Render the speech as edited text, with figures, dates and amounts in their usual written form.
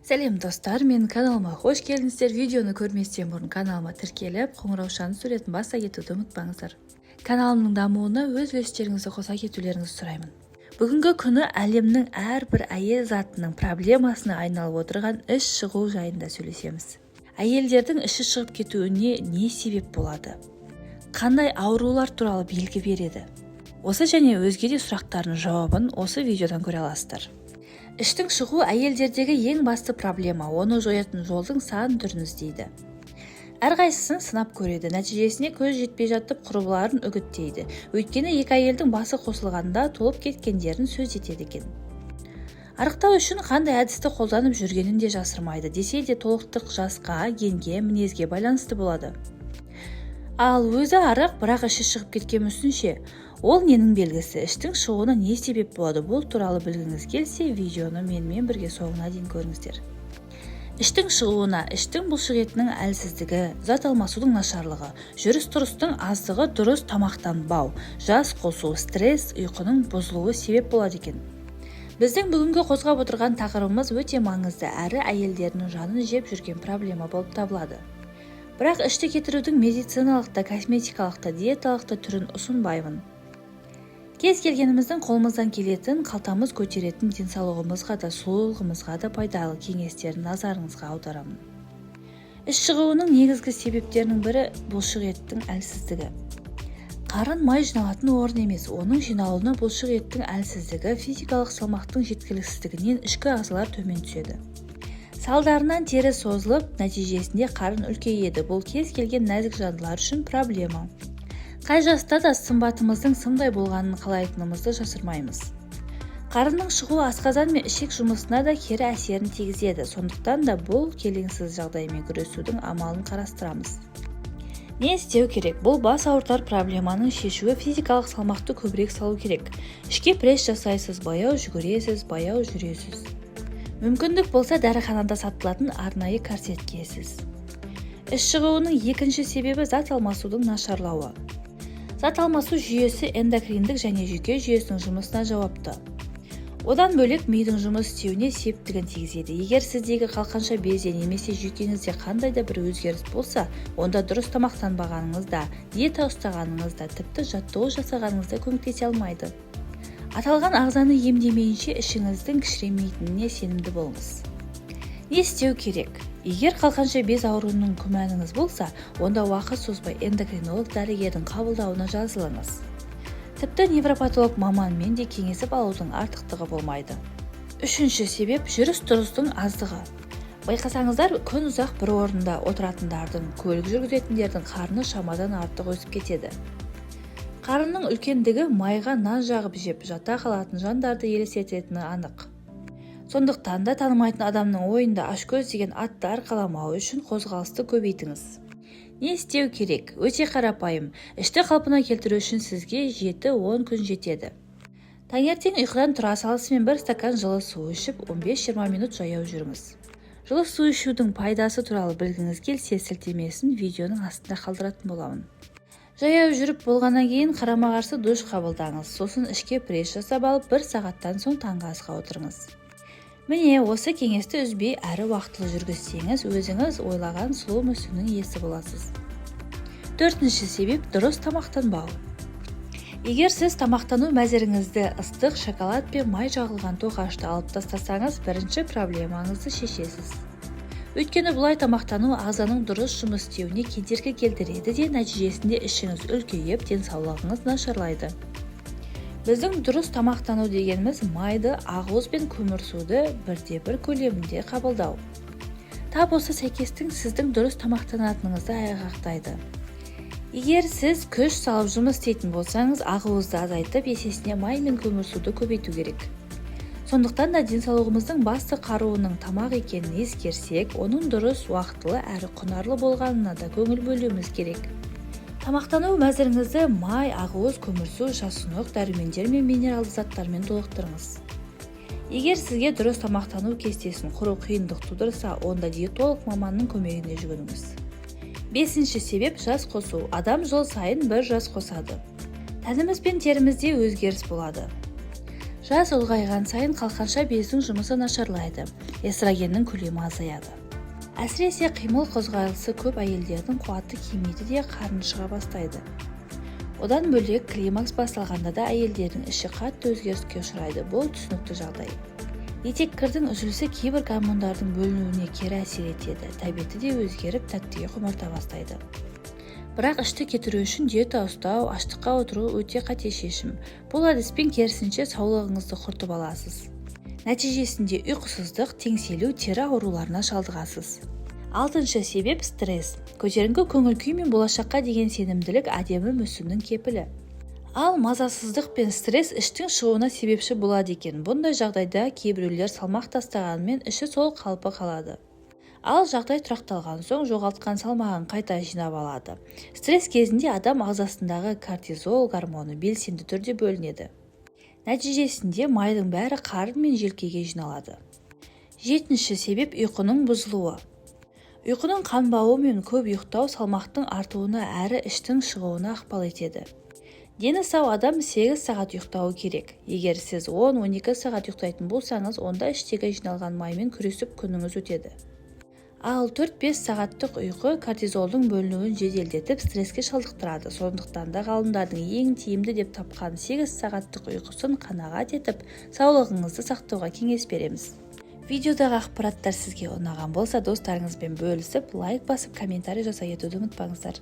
Сәлем достар, менің каналыма қош келдіңіздер. Видеоны көрместен бұрын каналыма тіркеліп, қоңыраушаны суретін баса кетуді ұмытпаңыздар. Каналымның дамуына өз үлестеріңізді қоса кетулеріңізді сұраймын. Бүгінгі күні әлемнің әрбір әйел затының проблемасына айналып отырған іш шығу жайында сөйлесеміз. Әйелдердің іші шығып кетуіне не себеп болады? Қандай аурулар туралы белгі береді? Осы және өзге де сұрақтардың жауабын осы видеодан көре аласыздар. Іштің шығу әйелдердегі ең басты проблема, оны жоятын жолдың сан түрін іздейді. Әрқайсысын сынап көреді, нәтижесіне көз жетпей жатып құрбыларын үгіттейді. Өйткені екі әйелдің басы қосылғанда толып кеткендерін сөз етеді екен. Арықтау үшін қандай әдісті қолданып жүргенін де жасырмайды, десе де толықтық жасқа, генге, мінезге байланысты болады. Ал өзі арық, бірақ іші шығып кеткен мүсінше, ол ненің белгісі, іштің шығуына не себеп болады? Бұл туралы білгіңіз келсе, видеоны менімен бірге соңына дейін көріңіздер. Іштің шығуына іштің бұлшық етінің әлсіздігі, зат алмасудың нашарлығы, жүріс-тұрыстың аздығы, дұрыс тамақтанбау, жас қосу, стресс, ұйқының бұзылуы себеп болады екен. Біздің бүгінгі қозғап отырған тақырыбымыз өте маңызды, әрі әйелдердің жанын жеп жүрген проблема болып табылады. Бірақ ішті кетірудің медициналық та, косметикалық та, диеталық та түрін ұсынбаймын. Кез келгеніміздің қолымыздан келетін, қалтамыз көтеретін денсаулығымызға да, сұлулығымызға да пайдалы кеңестерін назарыңызға аударамын. Іш шығуының негізгі себептерінің бірі бұлшық еттің әлсіздігі. Қарын май жиналатын орын емес, оның жиналуына бұлшық еттің әлсіздігі, физикалық салмақтың жеткіліксіздігінен ішкі ағзалар төмен түседі. Салдарынан тері созылып, нәтижесінде қарын үлкейеді. Бұл кез келген нәзік жандылар үшін проблема. Қай жаста да сымбатымыздың сымдай болғанын қалайтынымызды жасырмаймыз. Қарынның шығуы асқазан мен ішек жұмысына да кері әсерін тигізеді. Сондықтан да бұл келеңсіз жағдаймен күресудің амалын қарастырамыз. Не істеу керек? Бұл бас ауыртар проблеманың шешуі физикалық салмақты көбірек салу керек. Ішке пресс жасайсыз, баяу жүгіресіз, баяу жүресіз. Мүмкіндік болса дәріханада сатылатын арнайы корсет киесіз. Іш шығуының екінші себебі зат алмасудың нашарлауы. Зат алмасу жүйесі эндокриндік және жүйке жүйесінің жұмысына жауапты. Одан бөлек мидың жұмыс істеуіне септігін тигізеді. Егер сіздегі қалқанша безде немесе жүйкеңізде қандай да бір өзгеріс болса, онда дұрыс тамақтанбағаныңызда, диета ұстағаныңызда, тіпті жаттығу жасағаныңызда көмектесе алмайды. Аталған ағзаны емдемейінше ішіңіздің кішіремейтініне сенімді болыңыз. Не істеу керек? Егер қалқанша без ауруының күмәніңіз болса, онда уақыт созбай эндокринолог дәрігердің қабылдауына жазылыңыз. Тіпті невропатолог маманмен де кеңесіп алудың артықтығы болмайды. Үшінші себеп жүріс-тұрыстың аздығы. Байқасаңыздар, күн ұзақ бір орында отыратындардың, көлік жүргізетіндердің қарны шамадан артық өсіп кетеді. Қарынның үлкендігі майға нан жағып жеп жата қалатын жандарды елестететіні анық. Сондықтан да танымайтын адамның ойында ашкөз деген атты арқаламау үшін қозғалысты көбейтіңіз. Не істеу керек? Өте қарапайым. Ішті қалпына келтіру үшін сізге 7-10 күн жетеді. Таңертең ұйқыдан тұра салысымен бір стакан жылы су ішіп 15-20 минут жаяу жүріңіз. Жылы су ішудің пайдасы туралы білгіңіз келсе, сілтемесін видеоның астында қалдыратын боламын. Жаяу жүріп болғаннан кейін қарама-қарсы душ қабылдаңыз. Сосын ішке пресс жасап алып, 1 сағаттан соң таңғы асқа отырыңыз. Міне, осы кеңесті үзбей әрі уақытылы жүргізсеңіз, өзіңіз ойлаған сұлу мүсіннің иесі боласыз. Төртінші себеп дұрыс тамақтанбау. Егер сіз тамақтану мәзіріңізді ыстық шоколад пен май жағылған тоқашты алып тастасаңыз, бірінші проблемаңызды шешесіз. Өйткені бұлай тамақтану ағзаның дұрыс жұмыс істеуіне кедергі келтіреді де, нәтижесінде ішіңіз үлкейіп, денсаулығыңыз нашарлайды. Біздің дұрыс тамақтану дегеніміз майды, ақуыз бен көмірсуды бірде-бір көлемінде қабылдау. Тап осы сәйкестің сіздің дұрыс тамақтанатыныңызды айғақтайды. Егер сіз күш салып жұмыс істейтін болсаңыз, ақуызды азайтып, есесіне май мен көмірсуды көбейту керек. Сондықтан да денсаулығымыздың басты қаруының тамақ екенін ескерсек, оның дұрыс, уақытылы әрі құнарлы болғанына да көңіл бөлуіміз керек. Тамақтану мәзіріңізді май, ақуыз, көмірсу, жасұнық, дәрумендер мен минералды заттармен толықтырыңыз. Егер сізге дұрыс тамақтану кестесін құру қиындық тудырса, онда диетолог маманның көмегіне жүгініңіз. Бесінші себеп жас қосу. Адам жыл сайын бір жас қосады. Тәніміз бен терімізде өзгеріс болады. Жас ұлғайған сайын қалқанша бездің жұмысы нашарлайды, эстрогеннің көлемі азаяды. Әсіресе қимыл қозғалысы көп әйелдердің қуаты кемиді де қарны шыға бастайды. Одан бөлек климакс басталғанда да әйелдердің іші қатты өзгеріске ұшырайды. Бұл түсінікті жағдай. Етеккірдің үзілісі кейбір гормондардың бөлінуіне кері әсер етеді. Тәбеті де өзгеріп, тәттіге құмарта бастайды. Бірақ ішті кетіру үшін диета ұстау, аштыққа отыру өте қате шешім. Бұл әдіспен керісінше саулығыңызды құртып аласыз. Нәтижесінде ұйқысыздық, теңселу, тері ауруларына шалдығасыз. 6-шы себеп стресс. Көтеріңкі көңіл күй мен болашаққа деген сенімділік әдемі мүсіннің кепілі. Ал мазасыздық пен стресс іштің шығуына себепші болады екен. Бұндай жағдайда кейбіреулер салмақ тастағанымен іші сол қалпы қалады. Ал жағдай тұрақталған соң жоғалтқан салмағын қайта жинап алады. Стресс кезінде адам ағзасындағы кортизол гормоны белсенді түрде бөлінеді. Нәтижесінде майдың бәрі қарын мен желкеге жиналады. 7-ші себеп ұйқының бұзылуы. Ұйқының қанбауы мен көп ұйықтау салмақтың артуына әрі іштің шығуына ықпал етеді. Дені сау адам 8 сағат ұйықтауы керек. Егер сіз 10-12 сағат ұйықтайтын болсаңыз, онда іштегі жиналған маймен күресіп күніңіз өтеді. Ал 4-5 сағаттық ұйқы кортизолдың бөлінуін жеделдетіп стресске шалдықтырады. Сондықтан да ғалымдардың ең тиімді деп тапқан 8 сағаттық ұйқысын қанағат етіп, саулығыңызды сақтауға кеңес береміз. Видеодағы ақпараттар сізге ұнаған болса, достарыңызбен бөлісіп, лайк басып, комментарий жасай кетуді ұмытпаңыздар.